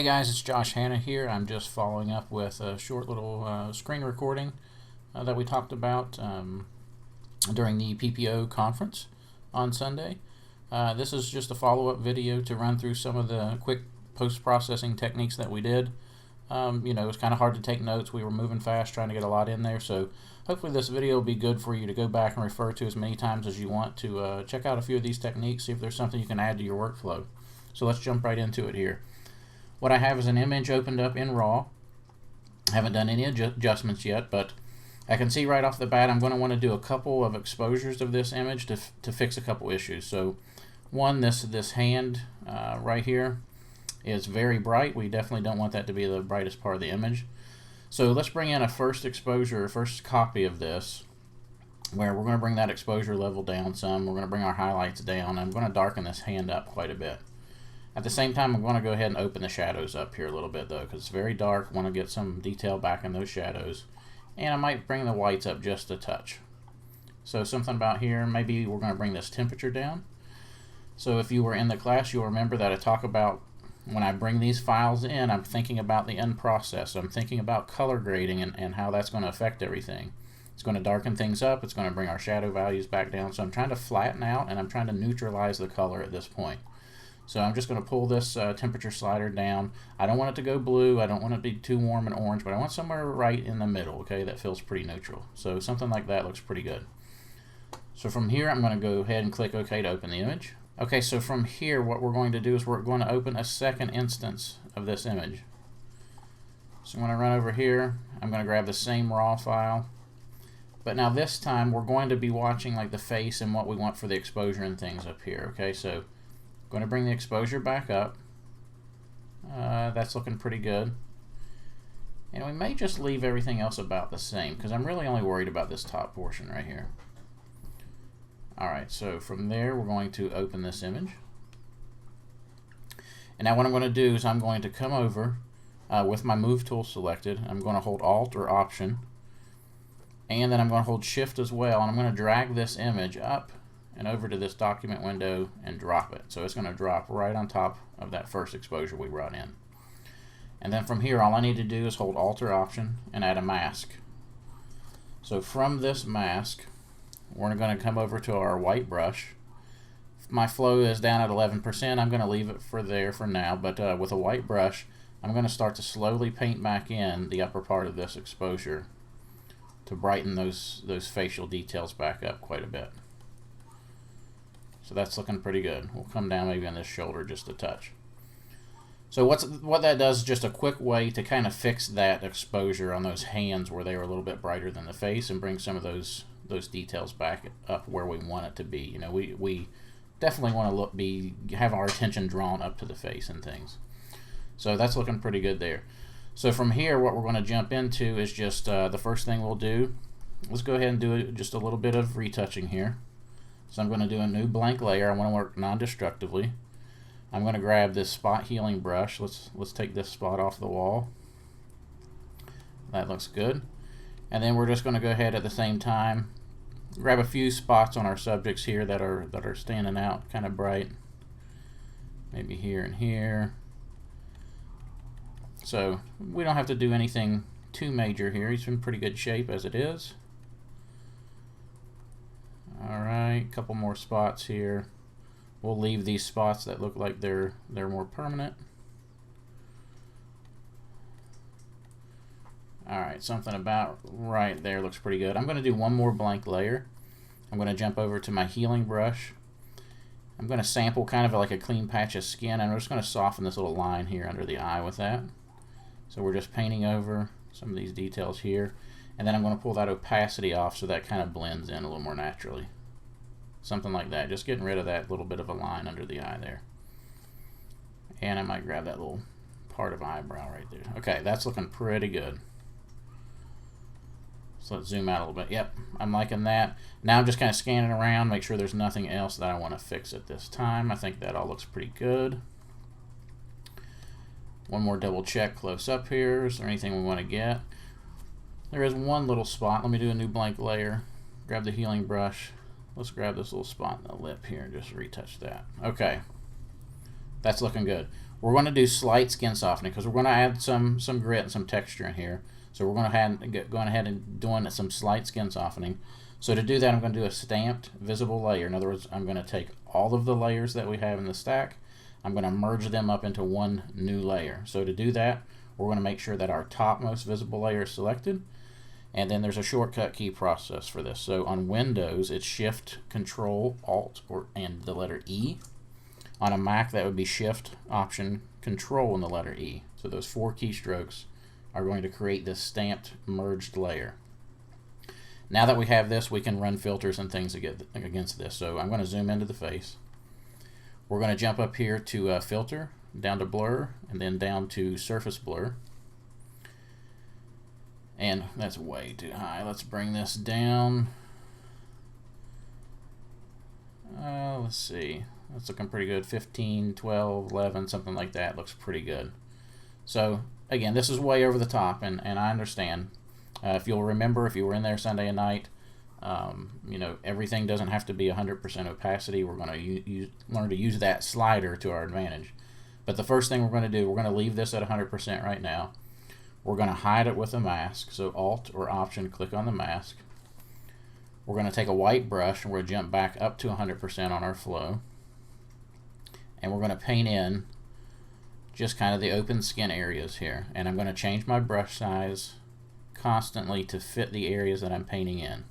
Hey guys, it's Josh Hanna here. I'm just following up with a short little screen recording that we talked about during the PPO conference on Sunday. This is just a follow-up video to run through some of the quick post-processing techniques that we did. It was kind of hard to take notes. We were moving fast trying to get a lot in there, so hopefully this video will be good for you to go back and refer to as many times as you want to check out a few of these techniques, see if there's something you can add to your workflow. So let's jump right into it here. What I have is an image opened up in RAW. I haven't done any adjustments yet, but I can see right off the bat I'm going to want to do a couple of exposures of this image to fix a couple issues. So one, this hand right here is very bright. We definitely don't want that to be the brightest part of the image. So let's bring in a first exposure, first copy of this, where we're going to bring that exposure level down some. We're going to bring our highlights down. I'm going to darken this hand up quite a bit. At the same time, I'm going to go ahead and open the shadows up here a little bit though, because it's very dark. I want to get some detail back in those shadows. And I might bring the whites up just a touch. So something about here, maybe we're going to bring this temperature down. So if you were in the class, you'll remember that I talk about when I bring these files in, I'm thinking about the end process. I'm thinking about color grading and how that's going to affect everything. It's going to darken things up. It's going to bring our shadow values back down. So I'm trying to flatten out and I'm trying to neutralize the color at this point. So I'm just going to pull this temperature slider down. I don't want it to go blue. I don't want it to be too warm and orange, but I want somewhere right in the middle, okay, that feels pretty neutral. So something like that looks pretty good. So from here, I'm going to go ahead and click OK to open the image. Okay, so from here, what we're going to do is we're going to open a second instance of this image. So I'm going to run over here. I'm going to grab the same RAW file. But now this time, we're going to be watching like the face and what we want for the exposure and things up here, okay? So going to bring the exposure back up. That's looking pretty good. And we may just leave everything else about the same because I'm really only worried about this top portion right here. Alright, so from there we're going to open this image. And now what I'm going to do is I'm going to come over with my move tool selected. I'm going to hold Alt or Option. And then I'm going to hold Shift as well. And I'm going to drag this image up and over to this document window and drop it. So it's going to drop right on top of that first exposure we brought in. And then from here, all I need to do is hold Alt or Option and add a mask. So from this mask, we're going to come over to our white brush. My flow is down at 11%. I'm going to leave it for there for now, but with a white brush, I'm going to start to slowly paint back in the upper part of this exposure to brighten those facial details back up quite a bit. So that's looking pretty good. We'll come down maybe on this shoulder just a touch. So what that does is just a quick way to kind of fix that exposure on those hands where they were a little bit brighter than the face and bring some of those details back up where we want it to be. You know, we definitely want to have our attention drawn up to the face and things. So that's looking pretty good there. So from here, what we're going to jump into is just the first thing we'll do. Let's go ahead and do just a little bit of retouching here. So I'm going to do a new blank layer. I want to work non-destructively. I'm going to grab this spot healing brush. Let's take this spot off the wall. That looks good. And then we're just going to go ahead at the same time, grab a few spots on our subjects here that are standing out kind of bright. Maybe here and here. So we don't have to do anything too major here. He's in pretty good shape as it is. Alright, a couple more spots here. We'll leave these spots that look like they're more permanent. Alright, something about right there looks pretty good. I'm going to do one more blank layer. I'm going to jump over to my healing brush. I'm going to sample kind of like a clean patch of skin, and I'm just going to soften this little line here under the eye with that. So we're just painting over some of these details here. And then I'm going to pull that opacity off so that kind of blends in a little more naturally. Something like that. Just getting rid of that little bit of a line under the eye there. And I might grab that little part of eyebrow right there. Okay, that's looking pretty good. So let's zoom out a little bit. Yep, I'm liking that. Now I'm just kind of scanning around, make sure there's nothing else that I want to fix at this time. I think that all looks pretty good. One more double check close up here. Is there anything we want to get? There is one little spot. Let me do a new blank layer. Grab the healing brush. Let's grab this little spot in the lip here and just retouch that. Okay, that's looking good. We're going to do slight skin softening because we're going to add some grit and some texture in here. So we're going ahead and doing some slight skin softening. So to do that, I'm going to do a stamped visible layer. In other words, I'm going to take all of the layers that we have in the stack. I'm going to merge them up into one new layer. So to do that, we're going to make sure that our topmost visible layer is selected. And then there's a shortcut key process for this. So on Windows, it's Shift, Control, Alt, and the letter E. On a Mac, that would be Shift, Option, Control, and the letter E. So those 4 keystrokes are going to create this stamped merged layer. Now that we have this, we can run filters and things against this. So I'm going to zoom into the face. We're going to jump up here to Filter, down to Blur, and then down to Surface Blur. And that's way too high. Let's bring this down. Let's see. That's looking pretty good. 15, 12, 11, something like that. Looks pretty good. So again, this is way over the top, and I understand. If you'll remember, if you were in there Sunday night, you know, everything doesn't have to be 100% opacity. We're going to learn to use that slider to our advantage. But the first thing we're going to do, we're going to leave this at 100% right now. We're going to hide it with a mask. So Alt or Option, click on the mask. We're going to take a white brush and we're going to jump back up to 100% on our flow. And we're going to paint in just kind of the open skin areas here. And I'm going to change my brush size constantly to fit the areas that I'm painting in.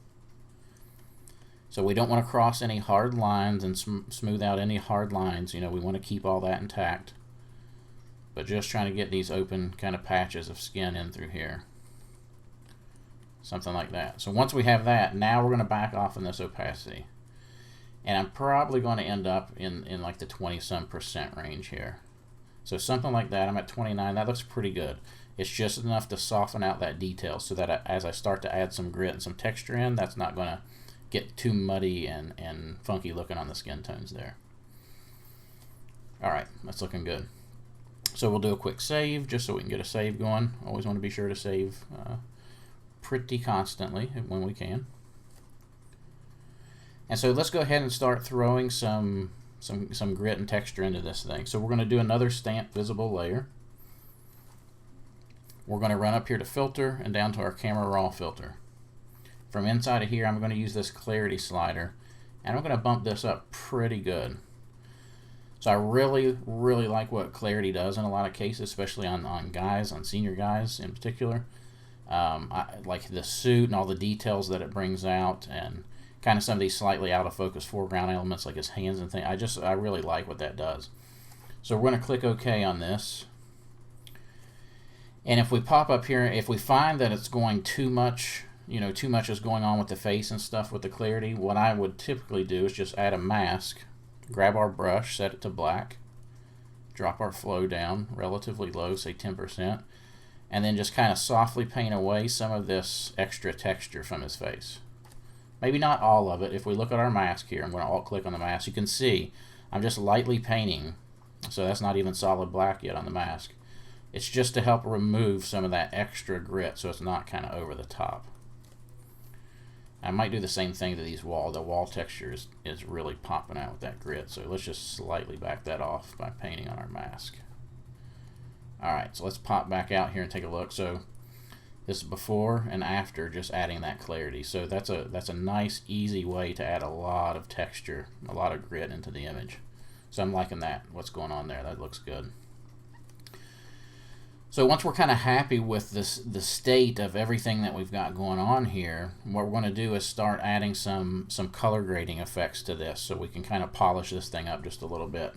So we don't want to cross any hard lines and smooth out any hard lines. You know, we want to keep all that intact. But just trying to get these open kind of patches of skin in through here. Something like that. So once we have that, now we're going to back off in this opacity. And I'm probably going to end up in like the 20-some% range here. So something like that. I'm at 29. That looks pretty good. It's just enough to soften out that detail so that as I start to add some grit and some texture in, that's not going to get too muddy and funky looking on the skin tones there. Alright, that's looking good. So we'll do a quick save just so we can get a save going. Always want to be sure to save pretty constantly when we can. And so let's go ahead and start throwing some grit and texture into this thing. So we're going to do another stamped visible layer. We're going to run up here to Filter and down to our Camera Raw filter. From inside of here, I'm going to use this clarity slider, and I'm going to bump this up pretty good. So I really like what clarity does in a lot of cases, especially on guys, on senior guys in particular. I like the suit and all the details that it brings out, and kind of some of these slightly out of focus foreground elements like his hands and things. I really like what that does. So we're going to click OK on this. And if we pop up here, if we find that it's going too much, you know, too much is going on with the face and stuff with the clarity, what I would typically do is just add a mask, grab our brush, set it to black, drop our flow down relatively low, say 10%, and then just kind of softly paint away some of this extra texture from his face. Maybe not all of it. If we look at our mask here, I'm going to alt-click on the mask. You can see I'm just lightly painting, so that's not even solid black yet on the mask. It's just to help remove some of that extra grit so it's not kind of over the top. I might do the same thing to these walls. The wall texture is really popping out with that grit, so let's just slightly back that off by painting on our mask. Alright, so let's pop back out here and take a look. So this is before and after, just adding that clarity. So that's a nice, easy way to add a lot of texture, a lot of grit into the image. So I'm liking that, what's going on there. That looks good. So once we're kind of happy with the state of everything that we've got going on here, what we're going to do is start adding some color grading effects to this so we can kind of polish this thing up just a little bit.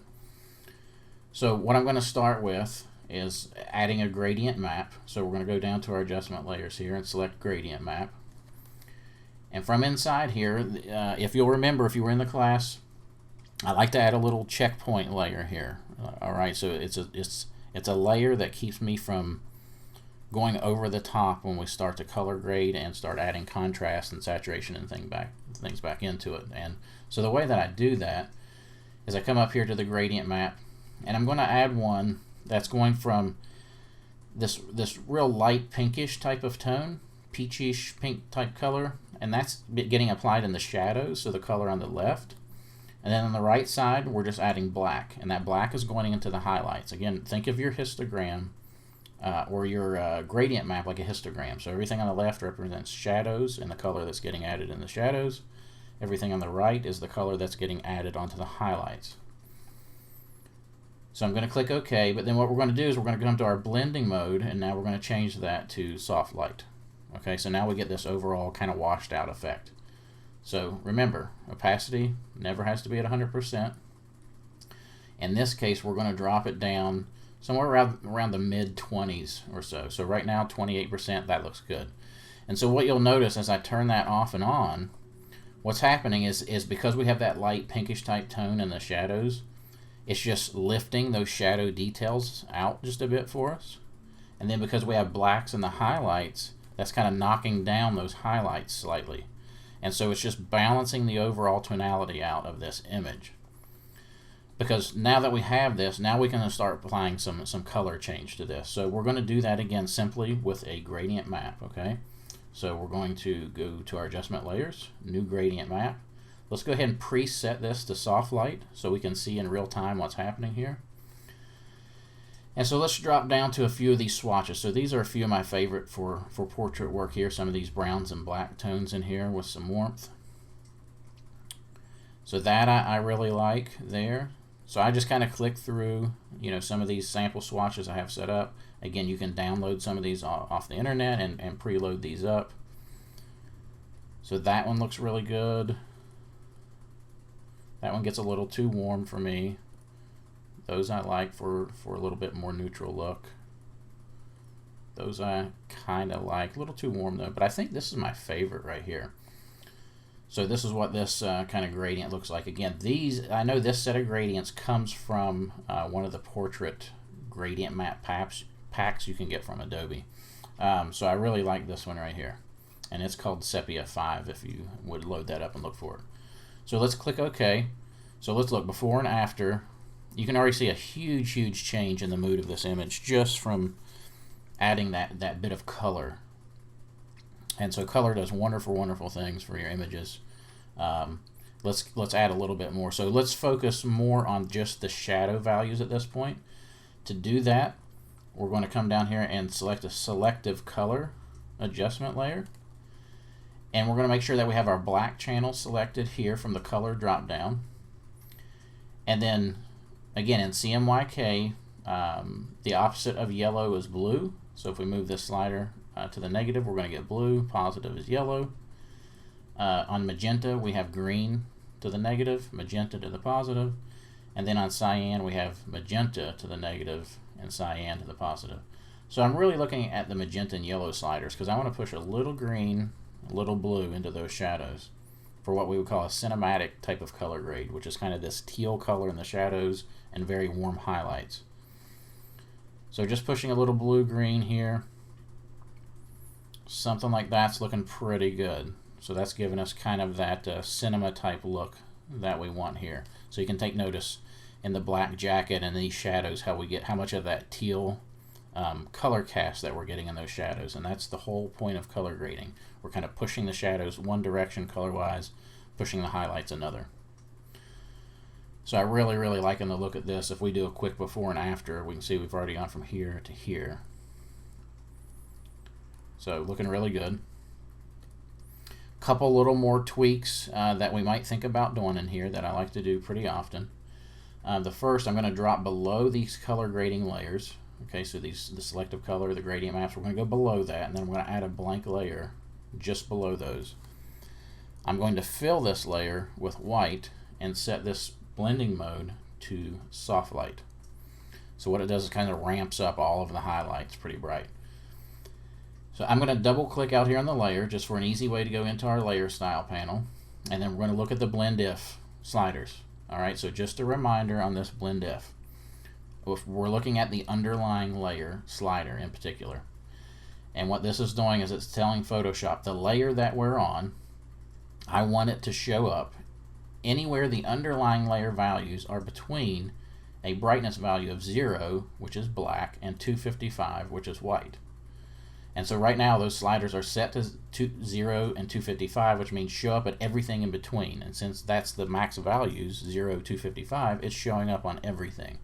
So what I'm going to start with is adding a gradient map. So we're going to go down to our adjustment layers here and select gradient map. And from inside here, if you'll remember, if you were in the class, I like to add a little checkpoint layer here. Alright, so it's a layer that keeps me from going over the top when we start to color grade and start adding contrast and saturation and things back into it. And so the way that I do that is I come up here to the gradient map, and I'm going to add one that's going from this real light pinkish type of tone, peachish pink type color, and that's getting applied in the shadows, so the color on the left. And then on the right side, we're just adding black, and that black is going into the highlights. Again, think of your histogram or your gradient map like a histogram. So everything on the left represents shadows and the color that's getting added in the shadows. Everything on the right is the color that's getting added onto the highlights. So I'm going to click OK, but then what we're going to do is we're going to come to our blending mode, and now we're going to change that to soft light. Okay, so now we get this overall kind of washed out effect. So remember, opacity never has to be at 100%. In this case, we're going to drop it down somewhere around the mid-20s or so. So right now, 28%, that looks good. And so what you'll notice as I turn that off and on, what's happening is because we have that light pinkish type tone in the shadows, it's just lifting those shadow details out just a bit for us. And then because we have blacks in the highlights, that's kind of knocking down those highlights slightly. And so it's just balancing the overall tonality out of this image. Because now that we have this, now we can start applying some color change to this. So we're going to do that again simply with a gradient map, okay? So we're going to go to our adjustment layers, new gradient map. Let's go ahead and preset this to soft light so we can see in real time what's happening here. And so let's drop down to a few of these swatches. So these are a few of my favorite for portrait work here. Some of these browns and black tones in here with some warmth. So that I really like there. So I just kind of click through, some of these sample swatches I have set up. Again, you can download some of these off the internet and preload these up. So that one looks really good. That one gets a little too warm for me. Those I like for a little bit more neutral look. Those I kind of like. A little too warm though, but I think this is my favorite right here. So this is what this kind of gradient looks like. Again, I know this set of gradients comes from one of the portrait gradient map packs you can get from Adobe. So I really like this one right here. And it's called Sepia 5 if you would load that up and look for it. So let's click OK. So let's look before and after. You can already see a huge change in the mood of this image just from adding that bit of color. And so color does wonderful things for your images. Let's add a little bit more. So let's focus more on just the shadow values at this point. To do that, we're going to come down here and select a selective color adjustment layer. And we're going to make sure that we have our black channel selected here from the color drop down. And then again in CMYK, the opposite of yellow is blue. So if we move this slider to the negative, we're going to get blue. Positive is yellow. On magenta, we have green to the negative, magenta to the positive. And then on cyan, we have magenta to the negative and cyan to the positive. So I'm really looking at the magenta and yellow sliders because I want to push a little green, a little blue into those shadows for what we would call a cinematic type of color grade, which is kind of this teal color in the shadows and very warm highlights. So just pushing a little blue-green here. Something like that's looking pretty good. So that's giving us kind of that cinema type look that we want here. So you can take notice in the black jacket and these shadows how much of that teal color cast that we're getting in those shadows. And that's the whole point of color grading. We're kind of pushing the shadows one direction color-wise, pushing the highlights another. So I really liking the look at this. If we do a quick before and after, we can see we've already gone from here to here. So looking really good. Couple little more tweaks that we might think about doing in here that I like to do pretty often. The first, I'm going to drop below these color grading layers. Okay, so the selective color, the gradient maps, we're going to go below that, and then we're going to add a blank layer just below those. I'm going to fill this layer with white and set this blending mode to soft light. So what it does is kind of ramps up all of the highlights pretty bright. So I'm going to double click out here on the layer just for an easy way to go into our layer style panel, and then we're going to look at the blend if sliders. Alright, so just a reminder on this blend if we're looking at the underlying layer slider in particular. And what this is doing is it's telling Photoshop the layer that we're on, I want it to show up anywhere the underlying layer values are between a brightness value of 0, which is black, and 255, which is white. And so right now those sliders are set to 0 and 255, which means show up at everything in between. And since that's the max values, 0, 255, it's showing up on everything.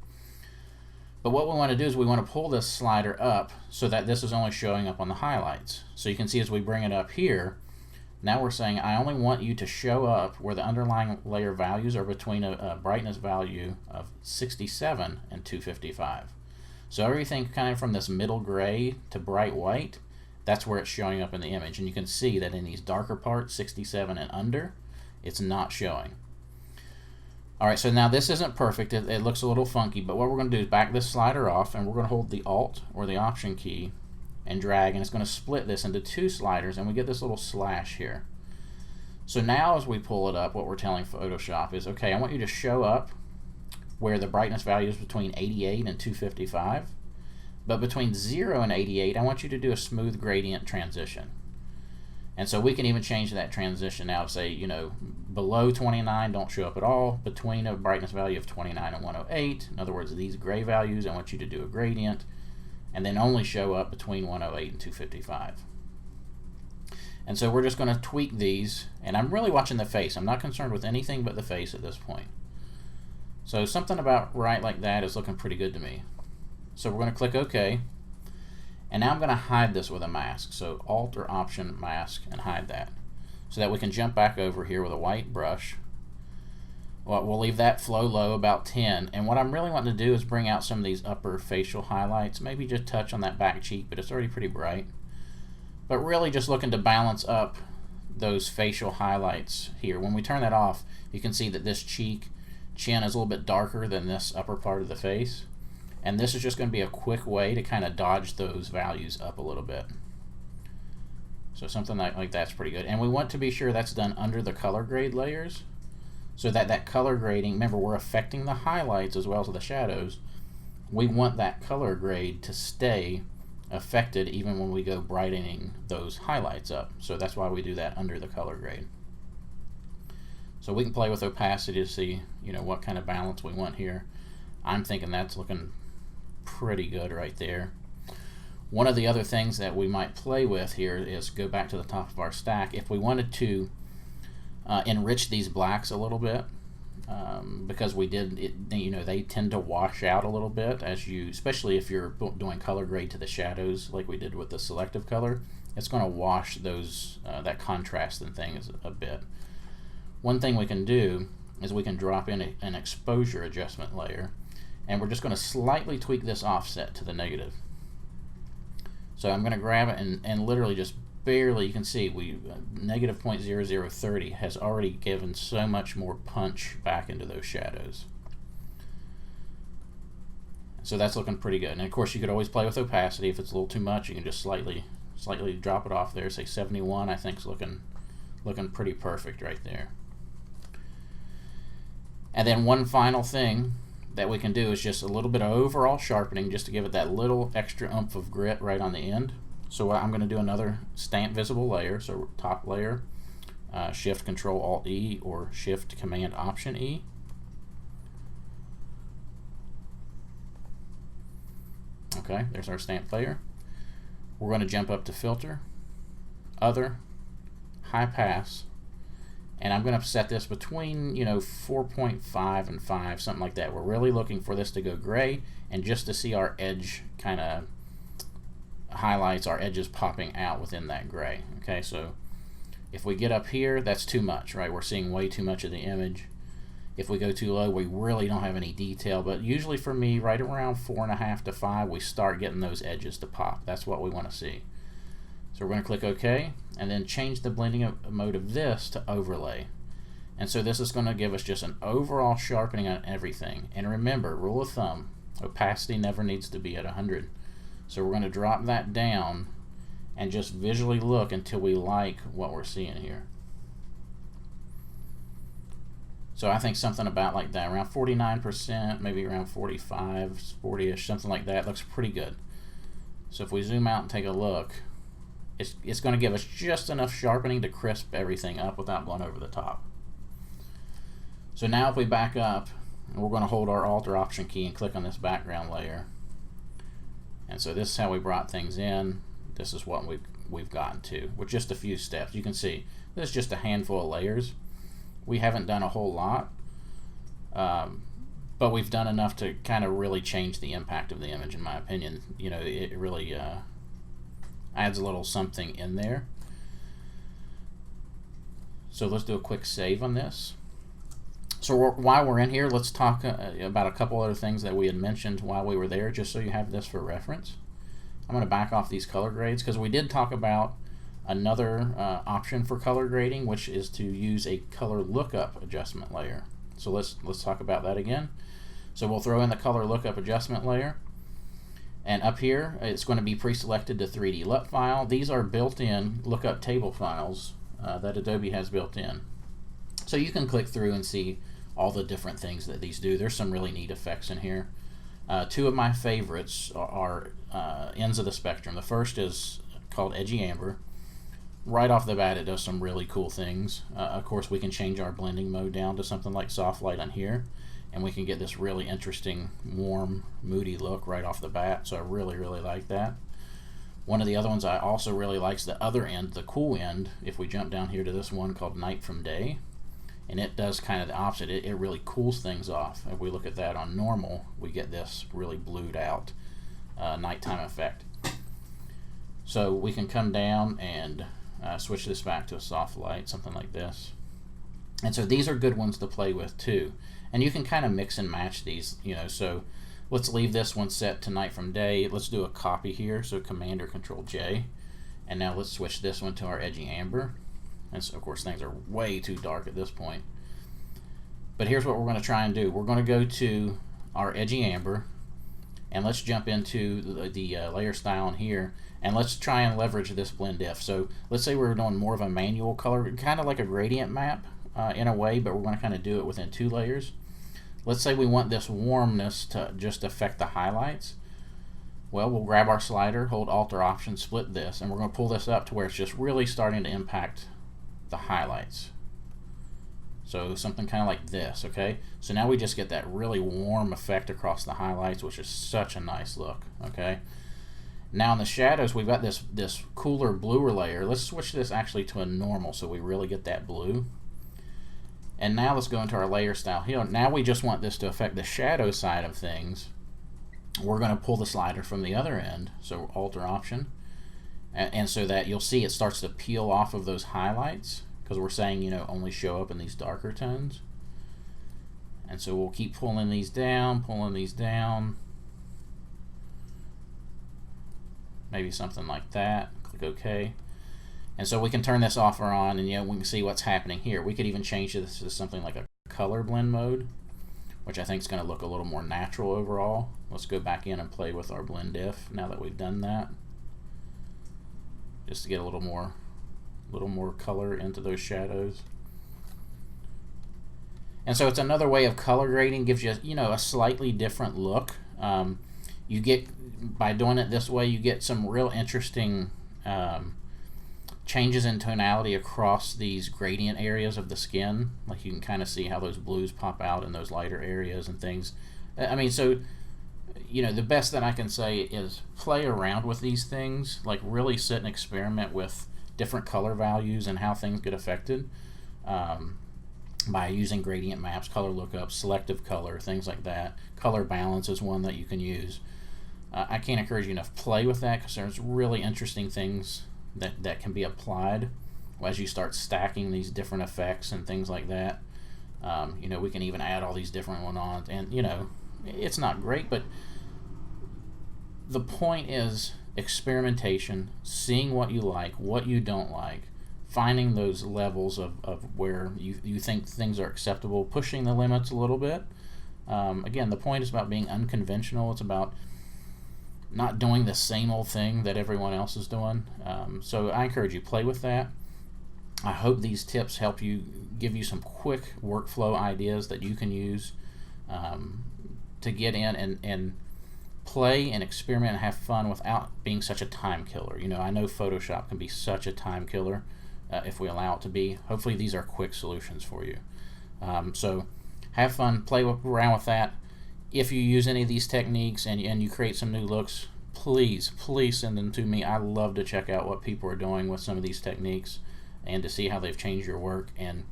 But what we want to do is we want to pull this slider up so that this is only showing up on the highlights. So you can see as we bring it up here, now we're saying I only want you to show up where the underlying layer values are between a brightness value of 67 and 255. So everything kind of from this middle gray to bright white, that's where it's showing up in the image. And you can see that in these darker parts, 67 and under, it's not showing. Alright, so now this isn't perfect. It looks a little funky, but what we're going to do is back this slider off, and we're going to hold the Alt or the Option key and drag, and it's going to split this into two sliders, and we get this little slash here. So now as we pull it up, what we're telling Photoshop is, okay, I want you to show up where the brightness value is between 88 and 255, but between 0 and 88 I want you to do a smooth gradient transition. And so we can even change that transition now to say, you know, below 29 don't show up at all, between a brightness value of 29 and 108, in other words these gray values, I want you to do a gradient, and then only show up between 108 and 255. And so we're just going to tweak these, and I'm really watching the face. I'm not concerned with anything but the face at this point. So something about right like that is looking pretty good to me. So we're going to click OK, and now I'm going to hide this with a mask. So Alt or Option mask and hide that, so that we can jump back over here with a white brush. Well, we'll leave that flow low, about 10, and what I'm really wanting to do is bring out some of these upper facial highlights, maybe just touch on that back cheek, but it's already pretty bright. But really just looking to balance up those facial highlights here. When we turn that off, you can see that this chin is a little bit darker than this upper part of the face, and this is just going to be a quick way to kind of dodge those values up a little bit. So something like that's pretty good, and we want to be sure that's done under the color grade layers, so that that color grading, remember we're affecting the highlights as well as the shadows, we want that color grade to stay affected even when we go brightening those highlights up. So that's why we do that under the color grade. So we can play with opacity to see, you know, what kind of balance we want here. I'm thinking that's looking pretty good right there. One of the other things that we might play with here is go back to the top of our stack. If we wanted to enrich these blacks a little bit, because we did, you know, they tend to wash out a little bit as you, especially if you're doing color grade to the shadows like we did with the selective color, it's going to wash those that contrast and things a bit. One thing we can do is we can drop in an exposure adjustment layer, and we're just going to slightly tweak this offset to the negative. So I'm going to grab it and literally just barely, you can see we negative 0.0030 has already given so much more punch back into those shadows. So that's looking pretty good. And of course you could always play with opacity. If it's a little too much, you can just slightly drop it off there. Say 71, I think is looking pretty perfect right there. And then one final thing that we can do is just a little bit of overall sharpening, just to give it that little extra oomph of grit right on the end. So I'm going to do another stamp visible layer. So top layer, Shift Control Alt E or Shift Command Option E. Okay, there's our stamp layer. We're going to jump up to Filter, Other, High Pass, and I'm going to set this between, you know, 4.5 and 5, something like that. We're really looking for this to go gray and just to see our edge kind of highlights, our edges popping out within that gray. Okay, so if we get up here, that's too much, right? We're seeing way too much of the image. If we go too low, we really don't have any detail, but usually for me, right around 4.5 to 5, we start getting those edges to pop. That's what we want to see. So we're going to click OK, and then change the blending mode of this to overlay. And so this is going to give us just an overall sharpening on everything. And remember, rule of thumb, opacity never needs to be at 100. So we're going to drop that down and just visually look until we like what we're seeing here. So I think something about like that, around 49%, maybe around 45, 40-ish, something like that, looks pretty good. So if we zoom out and take a look, it's going to give us just enough sharpening to crisp everything up without going over the top. So now if we back up, we're going to hold our Alt or Option key and click on this background layer. And so this is how we brought things in. this is what we've gotten to with just a few steps. You can see this is just a handful of layers. We haven't done a whole lot, but we've done enough to kind of really change the impact of the image, in my opinion. You know, it really adds a little something in there. So let's do a quick save on this. So while we're in here, let's talk about a couple other things that we had mentioned while we were there, just so you have this for reference. I'm going to back off these color grades because we did talk about another option for color grading, which is to use a color lookup adjustment layer. So let's talk about that again. So we'll throw in the color lookup adjustment layer, and up here it's going to be pre-selected to 3D LUT file. These are built-in lookup table files that Adobe has built in. So you can click through and see all the different things that these do. There's some really neat effects in here. Two of my favorites are ends of the spectrum. The first is called Edgy Amber. Right off the bat, it does some really cool things. Of course, we can change our blending mode down to something like soft light on here, and we can get this really interesting, warm, moody look right off the bat. So I really, really like that. One of the other ones I also really like is the other end, the cool end. If we jump down here to this one called Night from Day, and it does kind of the opposite. It really cools things off. If we look at that on normal, we get this really blued out nighttime effect. So we can come down and switch this back to a soft light, something like this. And so these are good ones to play with too. And you can kind of mix and match these, you know. So let's leave this one set to Night from Day. Let's do a copy here, so Command or Control J. And now let's switch this one to our Edgy Amber. And so, of course, things are way too dark at this point. But here's what we're going to try and do. We're going to go to our Edgy Amber, and let's jump into the layer style in here, and let's try and leverage this blend if. So let's say we're doing more of a manual color, kind of like a gradient map in a way, but we're going to kind of do it within 2 layers. Let's say we want this warmness to just affect the highlights. Well, we'll grab our slider, hold Alt or Option, split this, and we're going to pull this up to where it's just really starting to impact the highlights. So something kind of like this, okay? So now we just get that really warm effect across the highlights, which is such a nice look, okay? Now in the shadows, we've got this cooler, bluer layer. Let's switch this actually to a normal so we really get that blue. And now let's go into our layer style here. Now we just want this to affect the shadow side of things. We're going to pull the slider from the other end, so Alt or Option. And so that you'll see it starts to peel off of those highlights, because we're saying, you know, only show up in these darker tones. And so we'll keep pulling these down, maybe something like that. Click OK. And so we can turn this off or on, and you know, we can see what's happening here. We could even change this to something like a color blend mode, which I think is going to look a little more natural overall. Let's go back in and play with our blend if now that we've done that, just to get a little more color into those shadows. And so it's another way of color grading, gives you, you know, a slightly different look. You get, by doing it this way, you get some real interesting changes in tonality across these gradient areas of the skin. Like you can kind of see how those blues pop out in those lighter areas and things. I mean, so, you know, the best that I can say is play around with these things, like really sit and experiment with different color values and how things get affected by using gradient maps, color lookups, selective color, things like that. Color balance is one that you can use. I can't encourage you enough. Play with that, because there's really interesting things that can be applied as you start stacking these different effects and things like that. You know, we can even add all these different ones on, and you know, it's not great, but the point is experimentation, seeing what you like, what you don't like, finding those levels of where you think things are acceptable, pushing the limits a little bit. Again, the point is about being unconventional. It's about not doing the same old thing that everyone else is doing. So I encourage you, play with that. I hope these tips help you, give you some quick workflow ideas that you can use to get in and play and experiment and have fun without being such a time killer. You know, I know Photoshop can be such a time killer if we allow it to be. Hopefully these are quick solutions for you. So have fun, play around with that. If you use any of these techniques and you create some new looks, please send them to me. I love to check out what people are doing with some of these techniques and to see how they've changed your work. And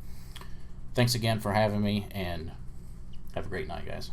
thanks again for having me, and have a great night, guys.